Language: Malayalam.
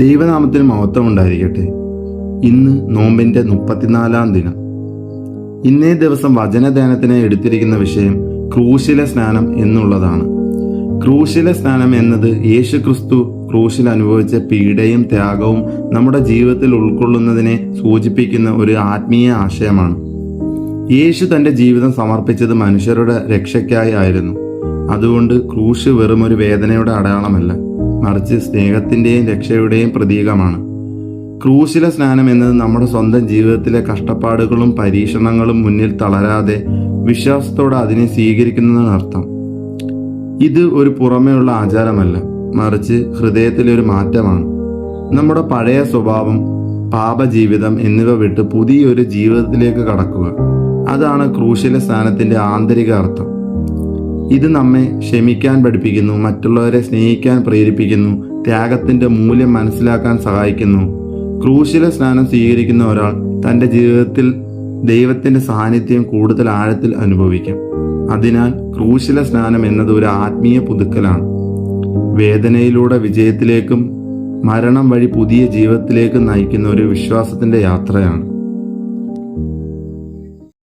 ദൈവനാമത്തിന് മഹത്വം ഉണ്ടായിരിക്കട്ടെ. ഇന്ന് നോമ്പിന്റെ 34-ാം ദിനം. ഇന്നേ ദിവസം വചനധ്യാനത്തിന് എടുത്തിരിക്കുന്ന വിഷയം ക്രൂശിലെ സ്നാനം എന്നുള്ളതാണ്. ക്രൂശിലെ സ്നാനം എന്നത് യേശുക്രിസ്തു ക്രൂശിൽ അനുഭവിച്ച പീഡയും ത്യാഗവും നമ്മുടെ ജീവിതത്തിൽ ഉൾക്കൊള്ളുന്നതിനെ സൂചിപ്പിക്കുന്ന ഒരു ആത്മീയ ആശയമാണ്. യേശു തന്റെ ജീവിതം സമർപ്പിച്ചത് മനുഷ്യരുടെ രക്ഷയ്ക്കായി ആയിരുന്നു. അതുകൊണ്ട് ക്രൂശ് വെറും ഒരു വേദനയുടെ അടയാളമല്ല, മറിച്ച് സ്നേഹത്തിന്റെയും രക്ഷയുടെയും പ്രതീകമാണ്. ക്രൂശിലെ സ്നാനം എന്നത് നമ്മുടെ സ്വന്തം ജീവിതത്തിലെ കഷ്ടപ്പാടുകളും പരീക്ഷണങ്ങളും മുന്നിൽ തളരാതെ വിശ്വാസത്തോടെ അതിനെ സ്വീകരിക്കുന്നതിനർത്ഥം. ഇത് ഒരു പുറമേയുള്ള ആചാരമല്ല, മറിച്ച് ഹൃദയത്തിലെ ഒരു മാറ്റമാണ്. നമ്മുടെ പഴയ സ്വഭാവം, പാപജീവിതം എന്നിവ വിട്ട് പുതിയൊരു ജീവിതത്തിലേക്ക് കടക്കുക. അതാണ് ക്രൂശിലെ സ്നാനത്തിന്റെ ആന്തരിക അർത്ഥം. ഇത് നമ്മെ ക്ഷമിക്കാൻ പഠിപ്പിക്കുന്നു, മറ്റുള്ളവരെ സ്നേഹിക്കാൻ പ്രേരിപ്പിക്കുന്നു, ത്യാഗത്തിന്റെ മൂല്യം മനസ്സിലാക്കാൻ സഹായിക്കുന്നു. ക്രൂശിലെ സ്നാനം സ്വീകരിക്കുന്ന ഒരാൾ തന്റെ ജീവിതത്തിൽ ദൈവത്തിന്റെ സാന്നിധ്യം കൂടുതൽ ആഴത്തിൽ അനുഭവിക്കും. അതിനാൽ ക്രൂശിലെ സ്നാനം എന്നത് ഒരു ആത്മീയ പുതുക്കലാണ്. വേദനയിലൂടെ വിജയത്തിലേക്കും മരണം വഴി പുതിയ ജീവിതത്തിലേക്കും നയിക്കുന്ന ഒരു വിശ്വാസത്തിന്റെ യാത്രയാണ്.